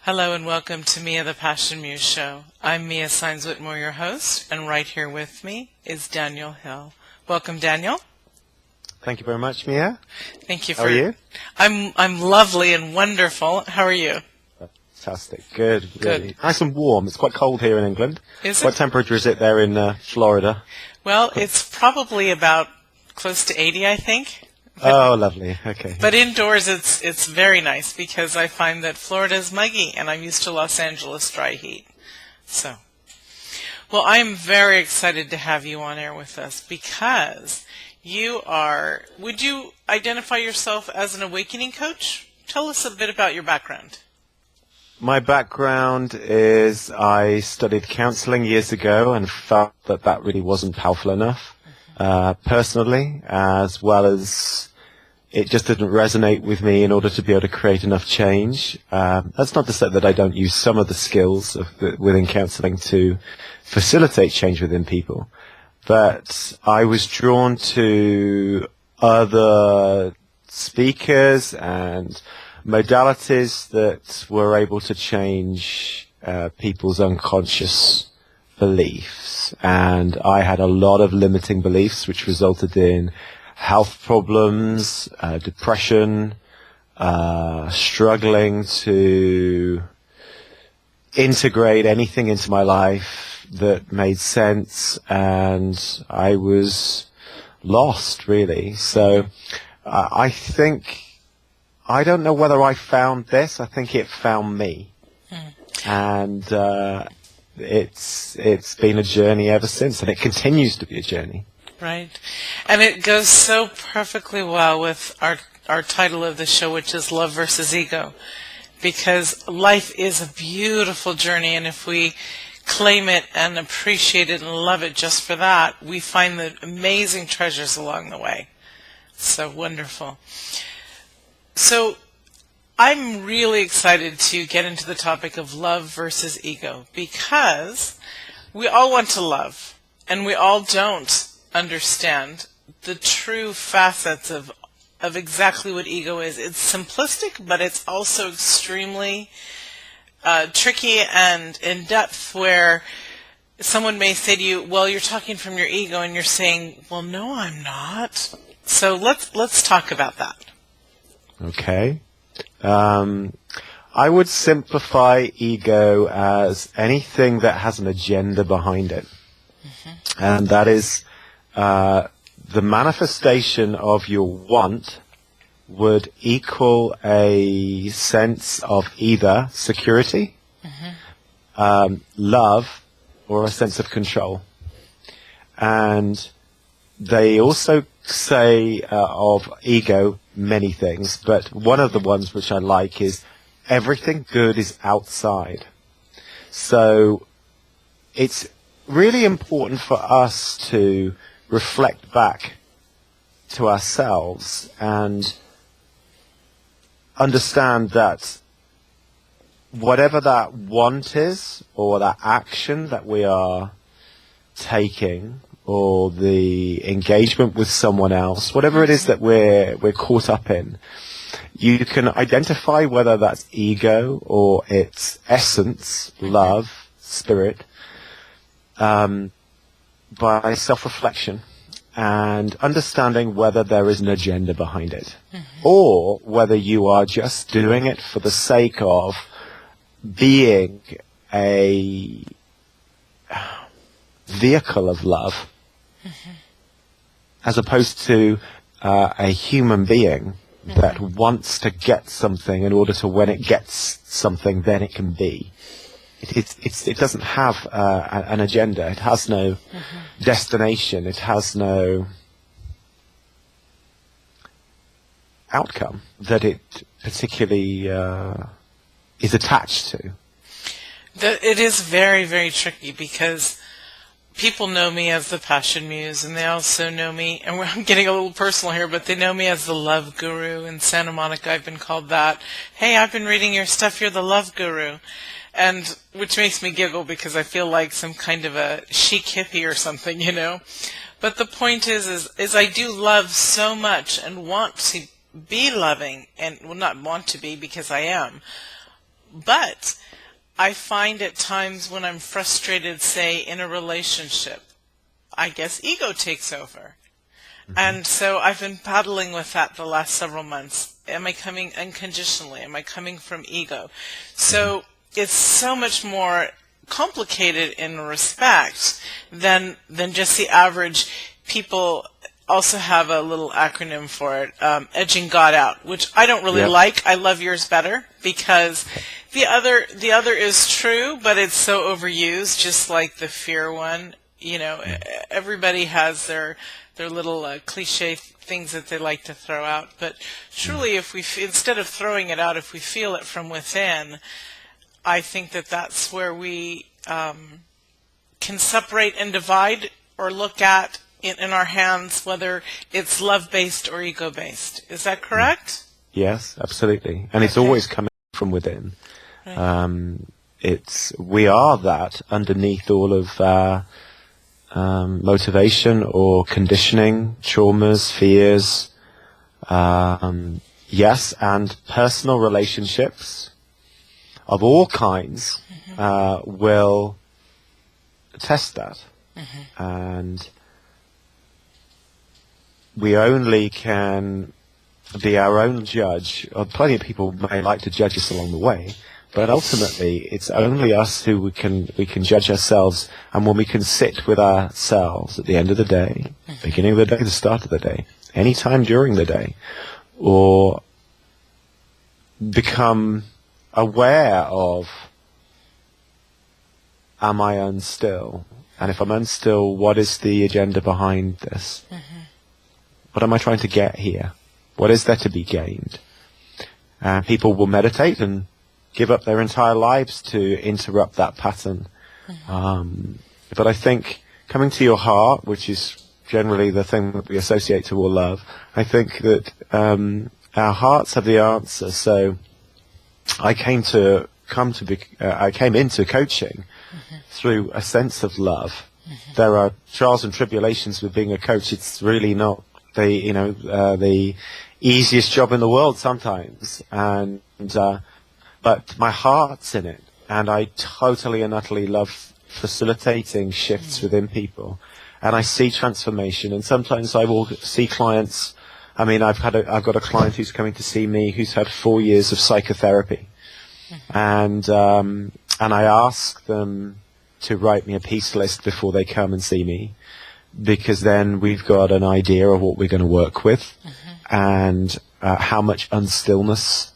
Hello and welcome to Mia the Passion Muse Show. I'm Mia Saenz Whitmore, your host, and right here with me is Daniel Hill. Welcome, Daniel. Thank you very much, Mia. Thank you. How are you? I'm lovely and wonderful. How are you? Fantastic. Good. Good. Really. Nice and warm. It's quite cold here in England. Is What it? temperature is it there in Florida? Well, it's probably about close to 80, I think. Oh, lovely. Okay. But indoors it's very nice because I find that Florida is muggy and I'm used to Los Angeles dry heat. So, well, I'm very excited to have you on air with us because would you identify yourself as an awakening coach? Tell us a bit about your background. My background is I studied counseling years ago and felt that really wasn't powerful enough, personally, as well as it just didn't resonate with me in order to be able to create enough change. That's not to say that I don't use some of the skills within counseling to facilitate change within people, but I was drawn to other speakers and modalities that were able to change people's unconscious beliefs. And I had a lot of limiting beliefs, which resulted in health problems, depression, struggling to integrate anything into my life that made sense, and I was lost, really. So I don't know whether I found this. I think it found me. And it's been a journey ever since, and it continues to be a journey. Right. And it goes so perfectly well with our title of the show, which is Love versus Ego, because life is a beautiful journey, and if we claim it and appreciate it and love it just for that, we find the amazing treasures along the way. So wonderful. So I'm really excited to get into the topic of love versus ego, because we all want to love, and we all don't understand the true facets of exactly what ego is. It's simplistic, but it's also extremely tricky and in depth, where someone may say to you, well, you're talking from your ego, and you're saying, well, no, I'm not. So let's talk about that. Okay. I would simplify ego as anything that has an agenda behind it. Mm-hmm. And that is the manifestation of your want would equal a sense of either security, mm-hmm. Love, or a sense of control. And they also say of ego many things, but one of the ones which I like is everything good is outside. So it's really important for us to reflect back to ourselves and understand that whatever that want is, or that action that we are taking, or the engagement with someone else, whatever it is that we're caught up in, you can identify whether that's ego or its essence, love, spirit, by self-reflection and understanding whether there is an agenda behind it, mm-hmm. or whether you are just doing it for the sake of being a vehicle of love, mm-hmm. as opposed to a human being, mm-hmm. that wants to get something in order to, when it gets something, then it can be. It doesn't have an agenda. It has no mm-hmm. destination. It has no outcome that it particularly is attached to. It is very, very tricky, because people know me as the Passion Muse, and they also know me, and I'm getting a little personal here, but they know me as the Love Guru. In Santa Monica, I've been called that. Hey, I've been reading your stuff, you're the Love Guru. And which makes me giggle, because I feel like some kind of a chic hippie or something, you know. But the point is I do love so much and want to be loving, and well, not want to be, because I am. But I find at times when I'm frustrated, say, in a relationship, I guess ego takes over. And so I've been battling with that the last several months. Am I coming unconditionally? Am I coming from ego? So it's so much more complicated in respect than just the average. People also have a little acronym for it, edging God out, which I don't really like. I love yours better because the other is true, but it's so overused, just like the fear one. You know, everybody has their little cliche things that they like to throw out. But truly, if we instead of throwing it out, if we feel it from within, I think that's where we can separate and divide or look at in our hands whether it's love-based or ego-based. Is that correct? Yes, absolutely. And it's always coming from within. Right. We are that underneath all of motivation or conditioning, traumas, fears, yes, and personal relationships of all kinds will test that. And we only can be our own judge. Plenty of people may like to judge us along the way, but ultimately it's only us who we can judge ourselves. And when we can sit with ourselves at the end of the day, beginning of the day, the start of the day, any time during the day, or become aware of, am I unstill? And if I'm unstill, what is the agenda behind this? What am I trying to get here? What is there to be gained? People will meditate and give up their entire lives to interrupt that pattern. But I think coming to your heart, which is generally the thing that we associate to all love, I think that our hearts have the answer. So I came into coaching through a sense of love. There are trials and tribulations with being a coach. It's really not the easiest job in the world sometimes, but my heart's in it, and I totally and utterly love facilitating shifts within people, and I see transformation. And sometimes I will see clients. I mean, I've got a client who's coming to see me who's had 4 years of psychotherapy, and I ask them to write me a peace list before they come and see me, because then we've got an idea of what we're going to work with, and how much unstillness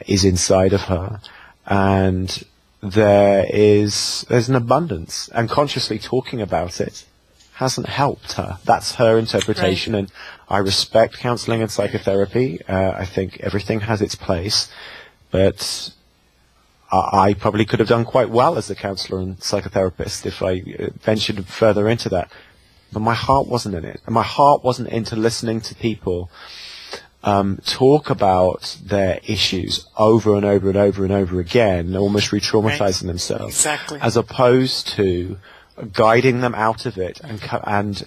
is inside of her, and there's an abundance, and consciously talking about it hasn't helped her. That's her interpretation, and I respect counseling and psychotherapy. I think everything has its place, but I probably could have done quite well as a counselor and psychotherapist if I ventured further into that. But my heart wasn't in it. And my heart wasn't into listening to people talk about their issues over and over and over and over again, almost re-traumatizing themselves. Exactly. As opposed to guiding them out of it and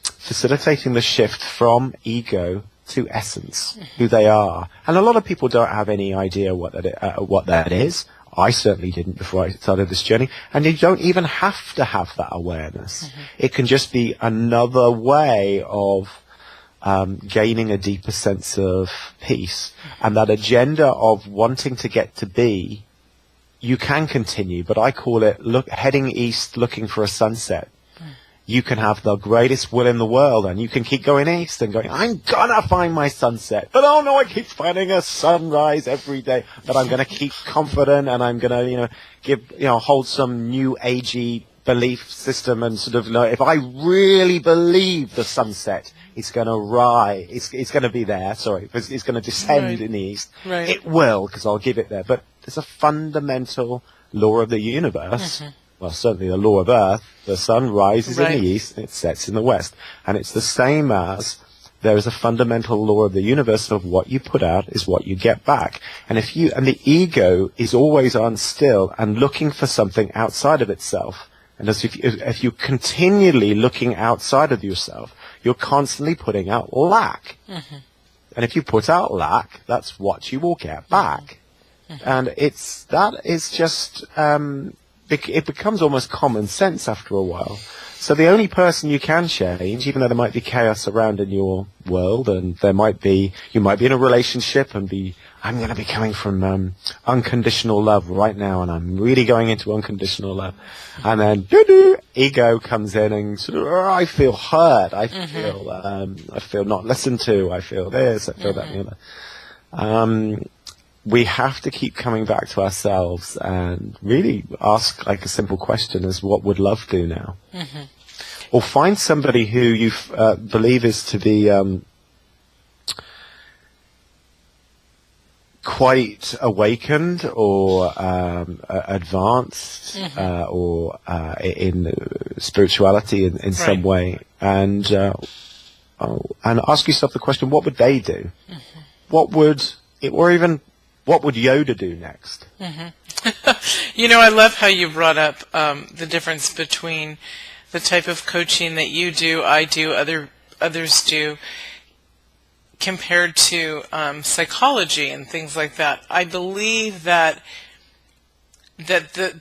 facilitating the shift from ego to essence, who they are. And a lot of people don't have any idea what that is. I certainly didn't before I started this journey. And you don't even have to have that awareness. It can just be another way of gaining a deeper sense of peace. And that agenda of wanting to get to be, you can continue, but I call it heading east looking for a sunset. You can have the greatest will in the world, and you can keep going east and going, I'm gonna find my sunset. But oh no, I keep finding a sunrise every day. But I'm gonna keep confident, and I'm gonna, hold some new agey belief system, and sort of, if I really believe the sunset, it's gonna rise. It's gonna be there. Sorry, it's gonna descend in the east. It will, because I'll give it there. But there's a fundamental law of the universe. Well, certainly the law of Earth, the sun rises in the east and it sets in the west. And it's the same as there is a fundamental law of the universe of what you put out is what you get back. And the ego is always unstill and looking for something outside of itself. And if you're continually looking outside of yourself, you're constantly putting out lack. And if you put out lack, that's what you will get back. And that is just, it becomes almost common sense after a while. So the only person you can change, even though there might be chaos around in your world, and you might be in a relationship and I'm going to be coming from unconditional love right now, and I'm really going into unconditional love. And then ego comes in and sort of, I feel hurt, I feel not listened to, I feel this, I feel that, and the other. We have to keep coming back to ourselves and really ask like a simple question as what would love do now? Or find somebody who you believe is to be quite awakened or advanced or in spirituality in some way, and ask yourself the question, what would they do? What would Yoda do next? I love how you brought up the difference between the type of coaching that you do, I do, others do, compared to psychology and things like that. I believe that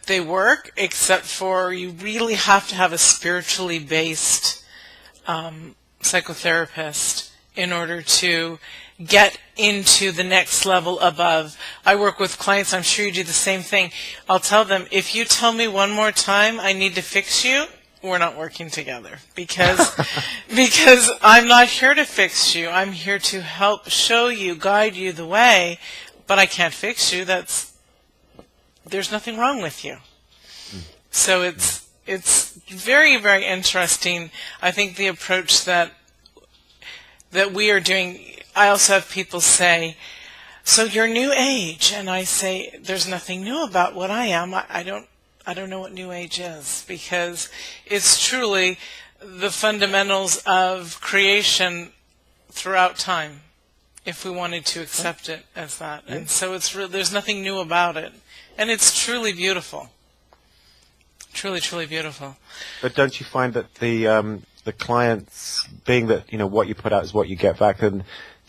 they work, except for you really have to have a spiritually based psychotherapist in order to get into the next level above. I work with clients, I'm sure you do the same thing. I'll tell them, if you tell me one more time I need to fix you, we're not working together, because I'm not here to fix you. I'm here to help show you, guide you the way, but I can't fix you. There's nothing wrong with you. So it's very, very interesting. I think the approach that we are doing. I also have people say, so you're New Age, and I say, there's nothing new about what I am. I don't know what New Age is, because it's truly the fundamentals of creation throughout time, if we wanted to accept it as that. And so there's nothing new about it, and it's truly beautiful. Truly, truly beautiful. But don't you find that the clients, being that what you put out is what you get back, and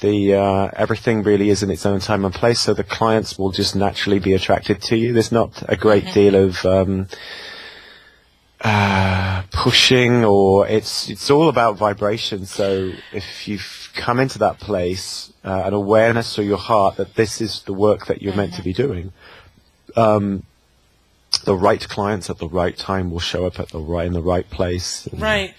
everything really is in its own time and place, so the clients will just naturally be attracted to you. There's not a great deal of pushing, or it's all about vibration. So if you've come into that place, an awareness or your heart that this is the work that you're meant to be doing, the right clients at the right time will show up in the right place, right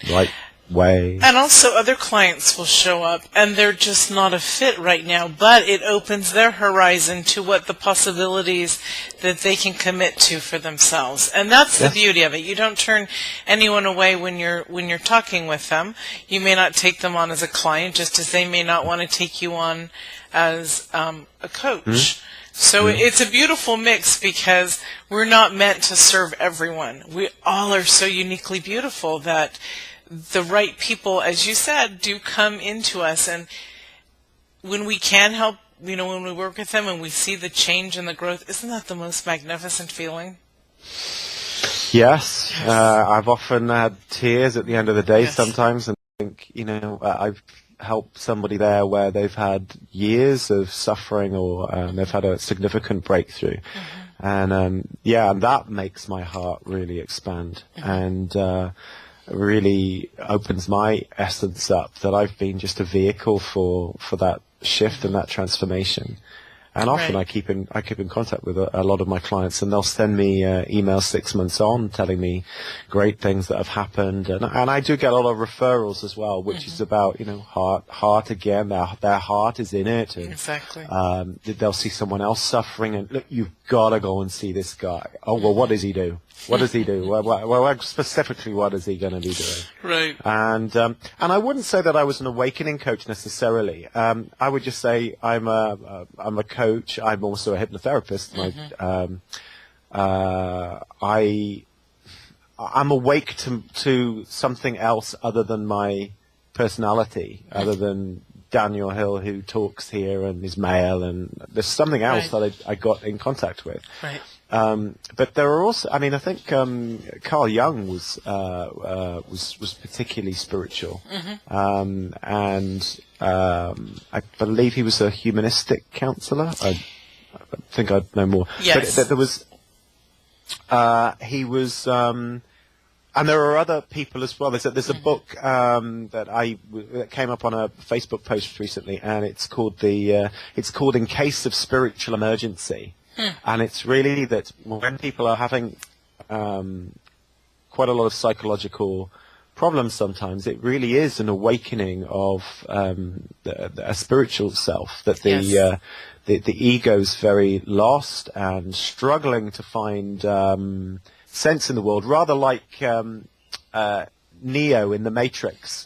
way. And also other clients will show up and they're just not a fit right now, but it opens their horizon to what the possibilities that they can commit to for themselves. And that's the beauty of it. You don't turn anyone away when you're talking with them. You may not take them on as a client, just as they may not want to take you on as a coach. So it's a beautiful mix, because we're not meant to serve everyone. We all are so uniquely beautiful that the right people, as you said, do come into us. And when we can help, when we work with them and we see the change and the growth, isn't that the most magnificent feeling? Yes. I've often had tears at the end of the day sometimes, and think, I've helped somebody there where they've had years of suffering, or they've had a significant breakthrough. And and that makes my heart really expand, and really opens my essence up, that I've been just a vehicle for that shift and that transformation. And often I keep in contact with a lot of my clients, and they'll send me emails 6 months on telling me great things that have happened, and I do get a lot of referrals as well, which is about heart again. Their heart is in it, and exactly. They'll see someone else suffering, and look, you've got to go and see this guy. Oh well, what does he do? What does he do? Well, specifically, what is he going to be doing? Right. And I wouldn't say that I was an awakening coach necessarily. I would just say I'm a coach. I'm also a hypnotherapist. I'm awake to something else other than my personality, other than Daniel Hill, who talks here and is male, and there's something else that I got in contact with. Right. But there are also, I think Carl Jung was particularly spiritual, and I believe he was a humanistic counselor. think I'd know more. Yes. But there was, he was, and there are other people as well. There's a book that came up on a Facebook post recently, and it's called In Case of Spiritual Emergency, and it's really that when people are having quite a lot of psychological problems, sometimes it really is an awakening of a spiritual self, that the ego's very lost and struggling to find sense in the world, rather like Neo in the Matrix.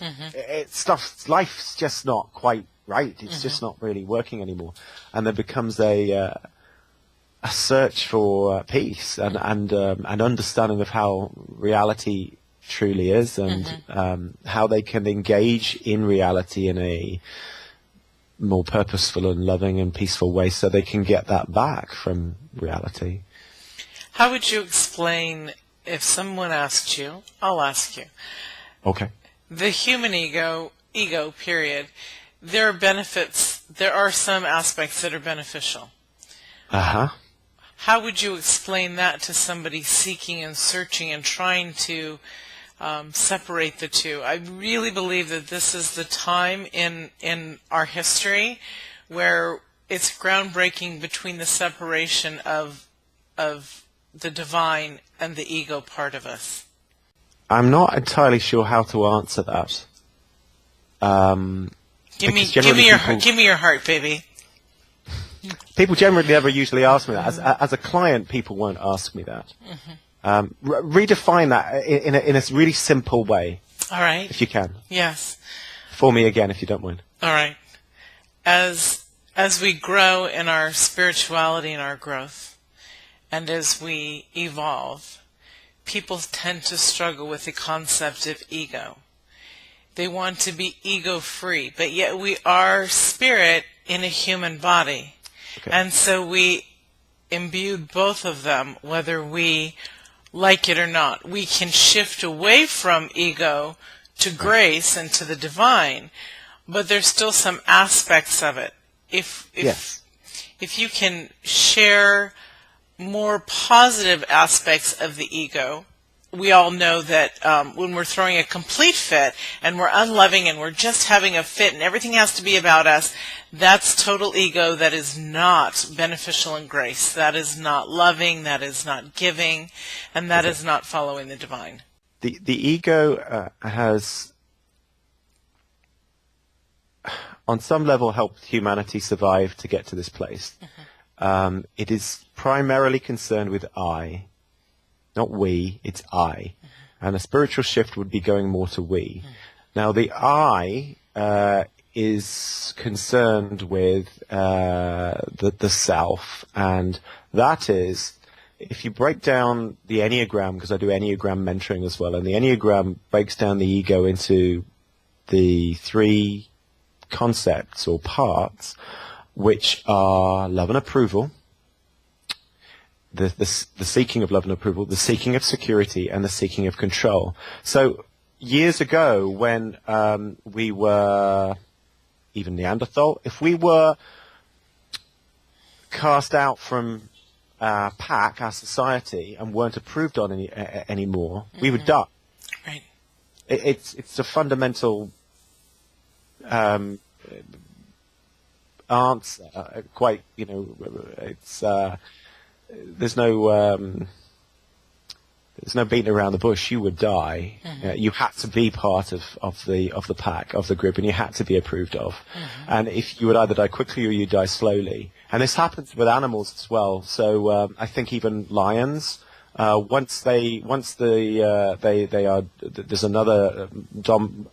Life's just not quite right. It's just not really working anymore, and there becomes a search for peace and an understanding of how reality truly is, and how they can engage in reality in a more purposeful and loving and peaceful way, so they can get that back from reality. How would you explain, if someone asked you, I'll ask you. Okay. The human ego, period, there are benefits, there are some aspects that are beneficial. Uh-huh. How would you explain that to somebody seeking and searching and trying to separate the two? I really believe that this is the time in our history where it's groundbreaking between the separation of the divine and the ego part of us. I'm not entirely sure how to answer that. Give me your heart, baby. People generally never usually ask me that. As a client, people won't ask me that. Redefine that in a really simple way. All right. If you can. Yes. For me again, if you don't mind. All right. As we grow in our spirituality and our growth, and as we evolve, people tend to struggle with the concept of ego. They want to be ego-free, but yet we are spirit in a human body. Okay. And so we imbued both of them, whether we like it or not. We can shift away from ego to grace and to the divine, but there's still some aspects of it. If you can share more positive aspects of the ego, we all know that when we're throwing a complete fit and we're unloving and we're just having a fit and everything has to be about us, that's total ego. That is not beneficial in grace. That is not loving. That is not giving. And that is not following the divine. The ego has, on some level, helped humanity survive to get to this place. It is primarily concerned with I. Not we, it's I. And a spiritual shift would be going more to we. Now, the I is concerned with the self, and that is, if you break down the Enneagram, because I do Enneagram mentoring as well, and the Enneagram breaks down the ego into the 3 concepts or parts, which are love and approval, the seeking of love and approval, the seeking of security, and the seeking of control. So years ago, when we were even Neanderthal, if we were cast out from our pack, our society, and weren't approved on anymore, we would die. Right. It's a fundamental answer. Quite, it's. There's no beating around the bush. You would die. You had to be part of the pack, of the group, and you had to be approved of. And if you would either die quickly or you die slowly, and this happens with animals as well. So I think even lions, once they are, there's another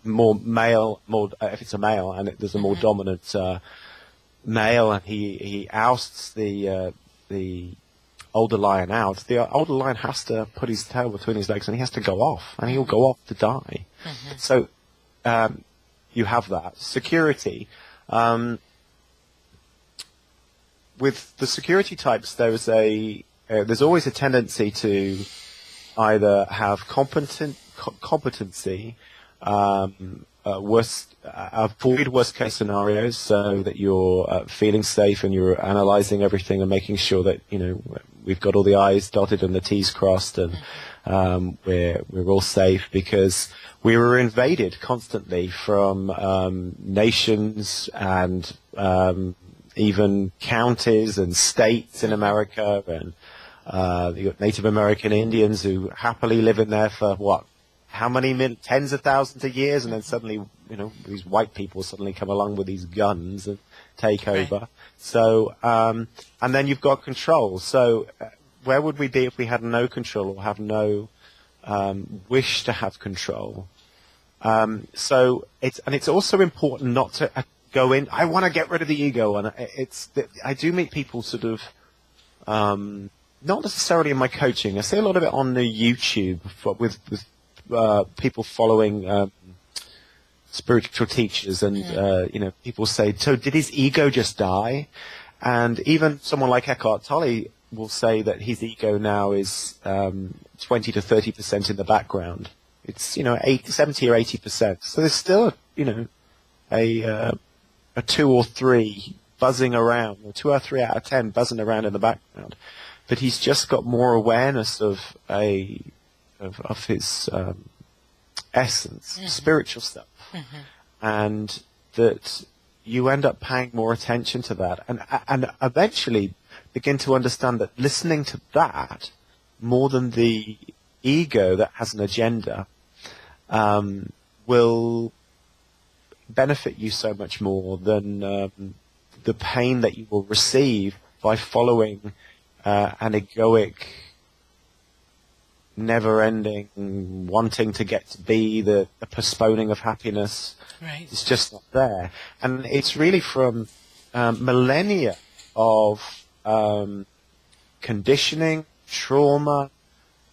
more male, if it's a male, and there's a more dominant male, and he ousts the older lion out, the older lion has to put his tail between his legs and he has to go off, and he'll go off to die. So you have that. Security. With the security types, there's always a tendency to either have competency avoid worst case scenarios so that you're feeling safe and you're analyzing everything and making sure that, we've got all the I's dotted and the T's crossed and we're all safe, because we were invaded constantly from nations and even counties and states in America, and you got Native American Indians who happily live in there for how many tens of thousands of years, and then suddenly, these white people suddenly come along with these guns and take over. Right. So, and then you've got control. So, where would we be if we had no control or have no wish to have control? So it's also important not to go in, I want to get rid of the ego. And I do meet people sort of, not necessarily in my coaching. I see a lot of it on the YouTube with people following spiritual teachers, and people say, so did his ego just die? And even someone like Eckhart Tolle will say that his ego now is 20 to 30% in the background. It's 70 or 80%. So there's still a 2 or 3 buzzing around, or 2 or 3 out of 10 buzzing around in the background. But he's just got more awareness of his essence, spiritual stuff, and that you end up paying more attention to that, and eventually begin to understand that listening to that more than the ego that has an agenda will benefit you so much more than the pain that you will receive by following an egoic, never-ending wanting to get to be, the postponing of happiness. Right. It's just not there. And it's really from millennia of conditioning, trauma,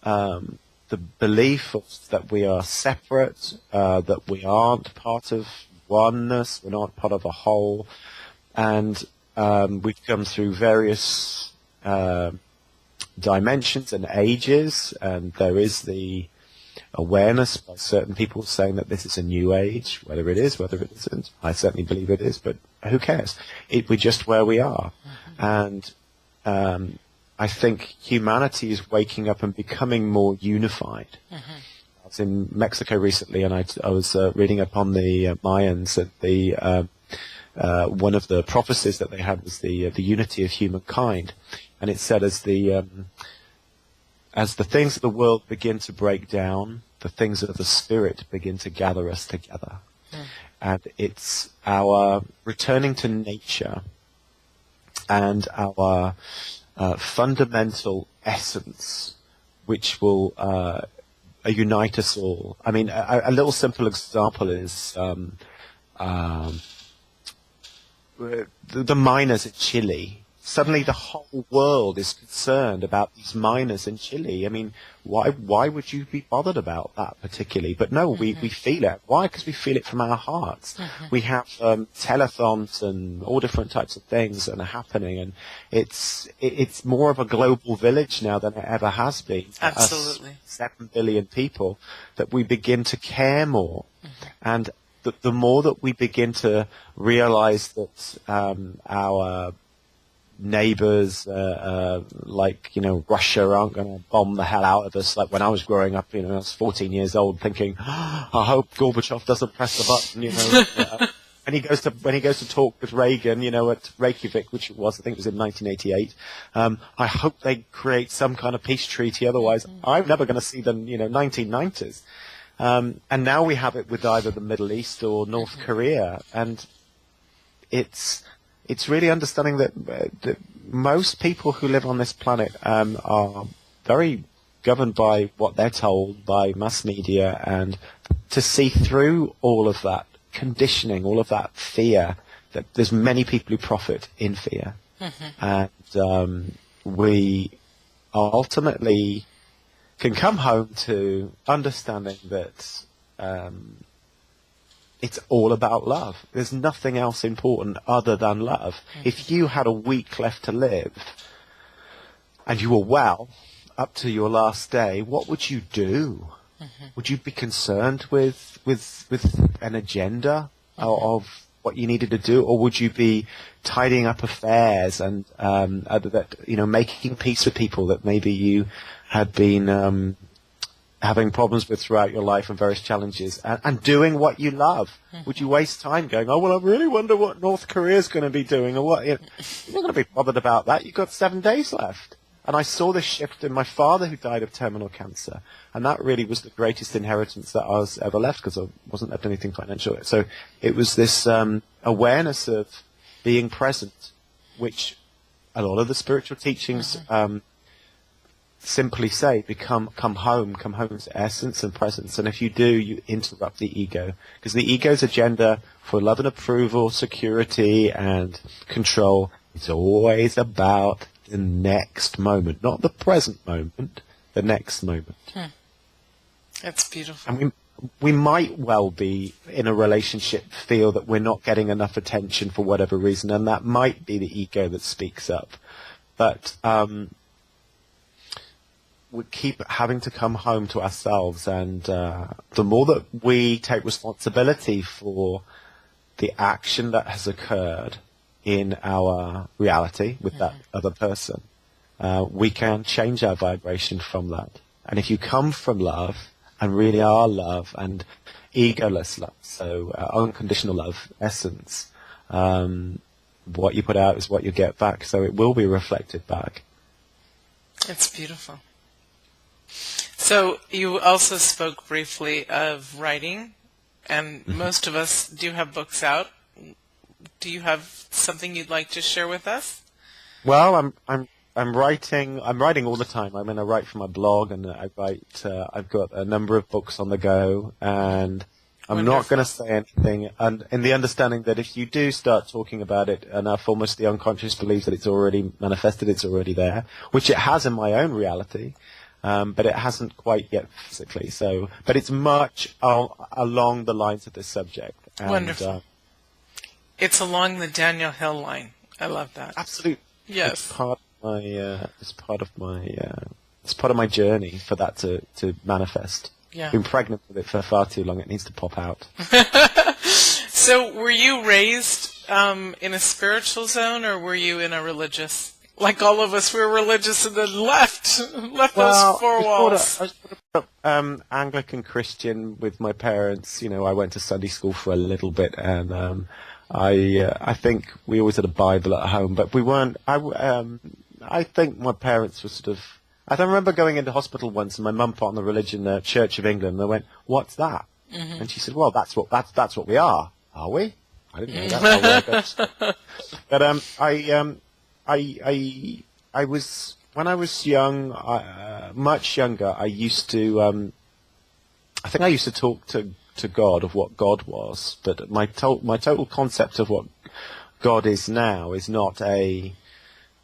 the belief that we are separate, that we aren't part of oneness, we're not part of a whole, and we've come through various dimensions and ages, and there is the awareness by certain people saying that this is a new age, whether it is, whether it isn't. I certainly believe it is, but who cares? We're just where we are. And I think humanity is waking up and becoming more unified. I was in Mexico recently, and I was reading up on the Mayans, that the one of the prophecies that they had was the unity of humankind. And it said, as the things of the world begin to break down, the things of the spirit begin to gather us together. And it's our returning to nature and our fundamental essence which will unite us all. I mean, a little simple example is the miners in Chile. Suddenly the whole world is concerned about these miners in Chile. I mean, why would you be bothered about that particularly? But no, we feel it. Why? Because we feel it from our hearts. We have telethons and all different types of things that are happening, and it's more of a global village now than it ever has been. Absolutely. Us 7 billion people, that we begin to care more. And the more that we begin to realize that our neighbors like Russia aren't going to bomb the hell out of us. Like when I was growing up, I was 14 years old, thinking, I hope Gorbachev doesn't press the button. And when he goes to talk with Reagan, at Reykjavik, which it was, I think it was in 1988. I hope they create some kind of peace treaty. Otherwise, I'm never going to see them. 1990s. And now we have it with either the Middle East or North Korea, and it's really understanding that most people who live on this planet are very governed by what they're told by mass media, and to see through all of that conditioning, all of that fear, that there's many people who profit in fear. And we ultimately can come home to understanding that it's all about love. There's nothing else important other than love. If you had a week left to live and you were well up to your last day, what would you do? would you be concerned with an agenda of what you needed to do, or would you be tidying up affairs and making peace with people that maybe you had been having problems with throughout your life and various challenges, and doing what you love? Would you waste time going, oh, well, I really wonder what North Korea's going to be doing, or what? You're not going to be bothered about that. You've got 7 days left. And I saw this shift in my father, who died of terminal cancer, and that really was the greatest inheritance that I was ever left, because I wasn't left anything financial. So it was this awareness of being present, which a lot of the spiritual teachings simply say, come home to essence and presence. And if you do, you interrupt the ego, because the ego's agenda for love and approval, security and control is always about the next moment, not the present moment, the next moment. That's beautiful. And we might well be in a relationship, feel that we're not getting enough attention for whatever reason, and that might be the ego that speaks up. But we keep having to come home to ourselves, and the more that we take responsibility for the action that has occurred in our reality with that other person, we can change our vibration from that. And if you come from love, and really are love, and egoless love, so unconditional love, essence, what you put out is what you get back, so it will be reflected back. It's beautiful. So you also spoke briefly of writing, and most of us do have books out. Do you have something you'd like to share with us? Well, I'm writing all the time. I mean, I write for my blog, and I write. I've got a number of books on the go, and I'm Wonderful. not going to say anything. And in the understanding that if you do start talking about it enough, almost the unconscious believes that it's already manifested, it's already there, which it has in my own reality, but it hasn't quite yet physically. So, but it's much along the lines of this subject. And, Wonderful. It's along the Daniel Hill line. I love that. Absolutely. Yes. It's part of my journey for that to manifest. Yeah. Been pregnant with it for far too long. It needs to pop out. So were you raised in a spiritual zone, or were you in a religious? Like all of us, we were religious and then left those four walls. I was brought up Anglican Christian with my parents. You know, I went to Sunday school for a little bit, and I think we always had a Bible at home, but we weren't. I think my parents were sort of. I don't remember going into hospital once, and my mum put on the religion, Church of England, and I went, "What's that?" And she said, "Well, that's what we are we?" I didn't know that. But I was, when I was young, much younger. I used to. I think I used to talk to God of what God was, but my total concept of what God is now is not a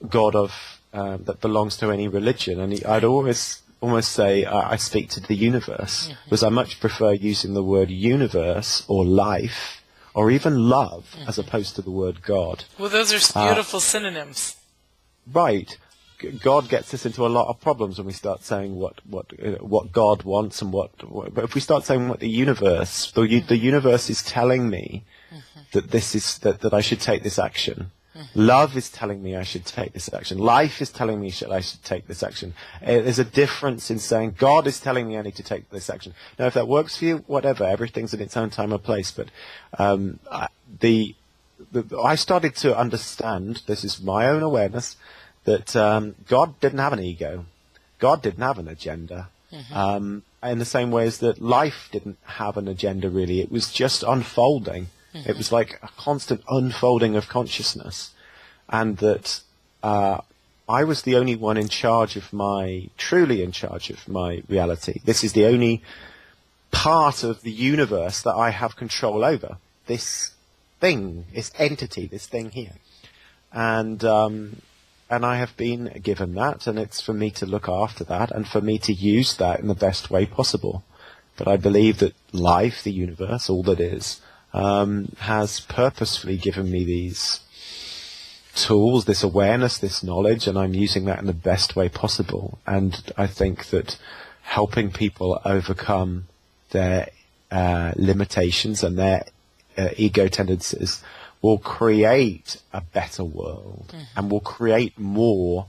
God of that belongs to any religion. And I'd always almost say I speak to the universe, because I much prefer using the word universe or life or even love as opposed to the word God. Well, those are beautiful synonyms. Right. God gets us into a lot of problems when we start saying what God wants, and but if we start saying what the universe is telling me that this is that I should take this action. Love is telling me I should take this action. Life is telling me I should take this action. There's a difference in saying God is telling me I need to take this action. Now, if that works for you, whatever. Everything's in its own time and place. But I started to understand. This is my own awareness. That God didn't have an ego. God didn't have an agenda. In the same way as that life didn't have an agenda, really. It was just unfolding. It was like a constant unfolding of consciousness. And that I was the only one truly in charge of my reality. This is the only part of the universe that I have control over. This thing, this entity, this thing here. And I have been given that, and it's for me to look after that, and for me to use that in the best way possible. But I believe that life, the universe, all that is, has purposefully given me these tools, this awareness, this knowledge, and I'm using that in the best way possible. And I think that helping people overcome their limitations and their ego tendencies will create a better world and will create more,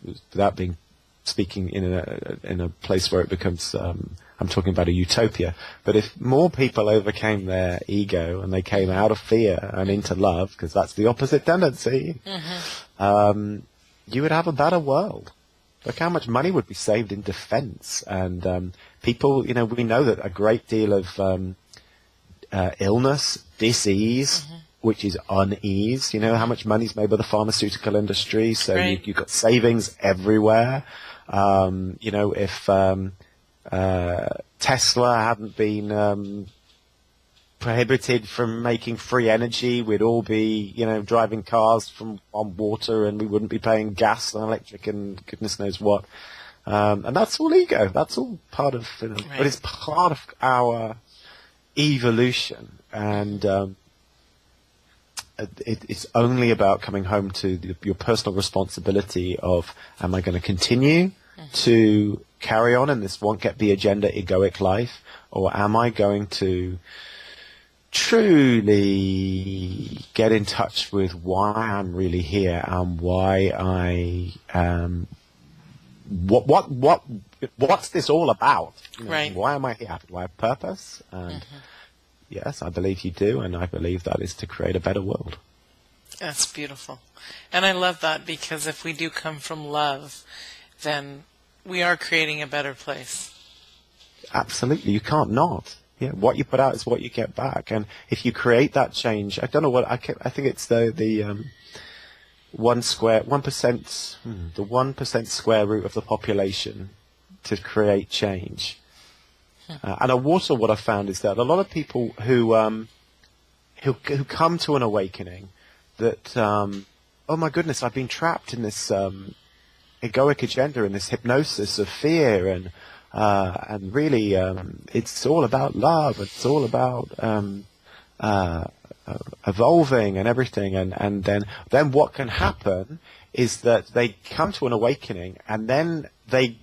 without being speaking in a place where it becomes I'm talking about a utopia. But if more people overcame their ego and they came out of fear and into love, because that's the opposite tendency, you would have a better world. Look how much money would be saved in defense. And people, we know that a great deal of illness, disease, which is unease, how much money's made by the pharmaceutical industry. So right. you've got savings everywhere. If Tesla hadn't been prohibited from making free energy, we'd all be, driving cars on water, and we wouldn't be paying gas and electric and goodness knows what. And that's all ego. That's all part of, right. but it's part of our evolution. And it's only about coming home to your personal responsibility of, am I going to continue to carry on in this won't get the agenda egoic life, or am I going to truly get in touch with why I'm really here and why what's this all about? Right. Why am I here? Do I have purpose? And yes, I believe you do, and I believe that is to create a better world. That's beautiful. And I love that, because if we do come from love, then we are creating a better place. Absolutely. You can't not. Yeah, what you put out is what you get back. And if you create that change, I don't know what, I think it's the 1%, the 1% square root of the population to create change. And also what I found is that a lot of people who come to an awakening that, oh my goodness, I've been trapped in this egoic agenda, in this hypnosis of fear, and really it's all about love. It's all about evolving and everything. And then what can happen is that they come to an awakening, and then they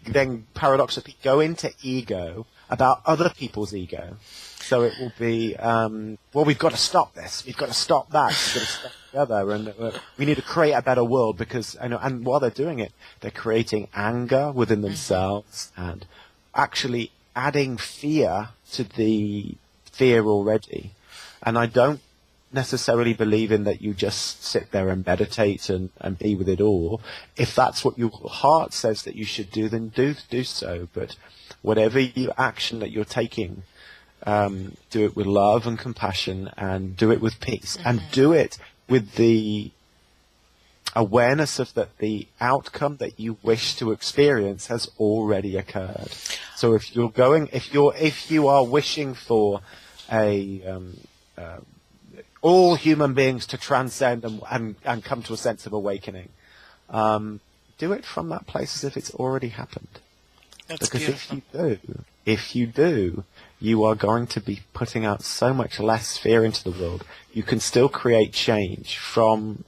paradoxically go into ego about other people's ego. So it will be, well, we've got to stop this. We've got to stop that. We've got to stop the other. And we need to create a better world, because, and while they're doing it, they're creating anger within themselves and actually adding fear to the fear already. And I don't necessarily believe in that you just sit there and meditate and be with it all. If that's what your heart says that you should do, then do so. But whatever action that you're taking, do it with love and compassion, and do it with peace, and do it with the awareness of that the outcome that you wish to experience has already occurred. So if you are wishing for all human beings to transcend and come to a sense of awakening, do it from that place as if it's already happened. That's because beautiful. if you do, you are going to be putting out so much less fear into the world. You can still create change from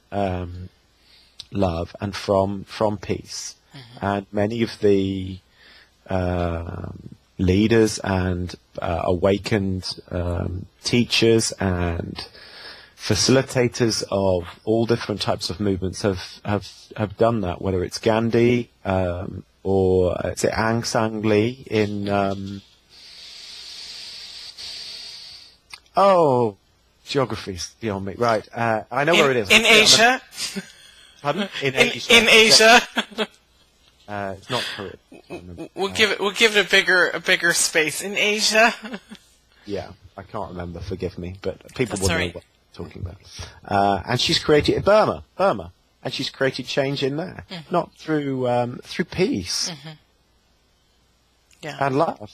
love and from peace. And many of the leaders and awakened teachers and facilitators of all different types of movements have done that, whether it's Gandhi or is it Aung San Lee in geography's beyond me. Right, I know where it is. In Asia? Pardon? In Asia. In Asia. It's not Korea. We'll give it a bigger space. In Asia. Yeah, I can't remember. Forgive me, but people That's will know right. what I'm talking about. And she's created Burma, and she's created change in there, not through peace Yeah. and love,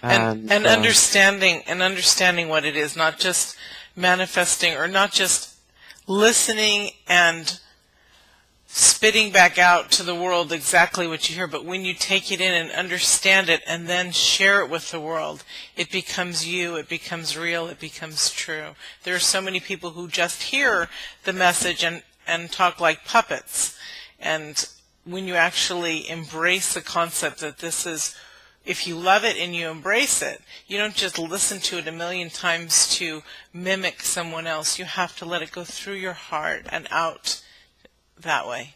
and understanding what it is, not just manifesting, or not just listening and spitting back out to the world exactly what you hear, but when you take it in and understand it and then share it with the world, it becomes you, it becomes real, it becomes true. There are so many people who just hear the message and talk like puppets. And when you actually embrace the concept that this is if you love it and you embrace it, you don't just listen to it a million times to mimic someone else. You have to let it go through your heart and out that way.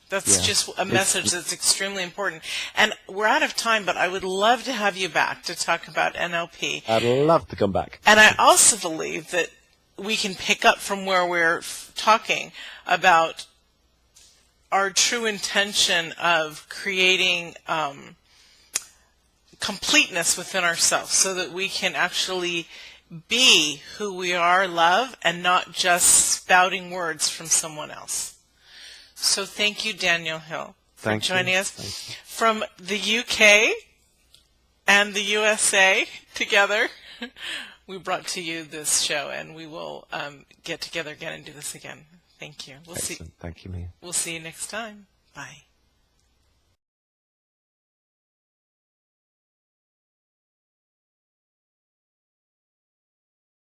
That's just a message that's extremely important. And we're out of time, but I would love to have you back to talk about NLP. I'd love to come back. And I also believe that we can pick up from where we're talking about our true intention of creating completeness within ourselves so that we can actually be who we are, love, and not just spouting words from someone else. So thank you, Daniel Hill, for joining us from the UK and the USA together. We brought to you this show, and we will get together again and do this again. Thank you. Excellent. Thank you, Mia. We'll see you next time. Bye.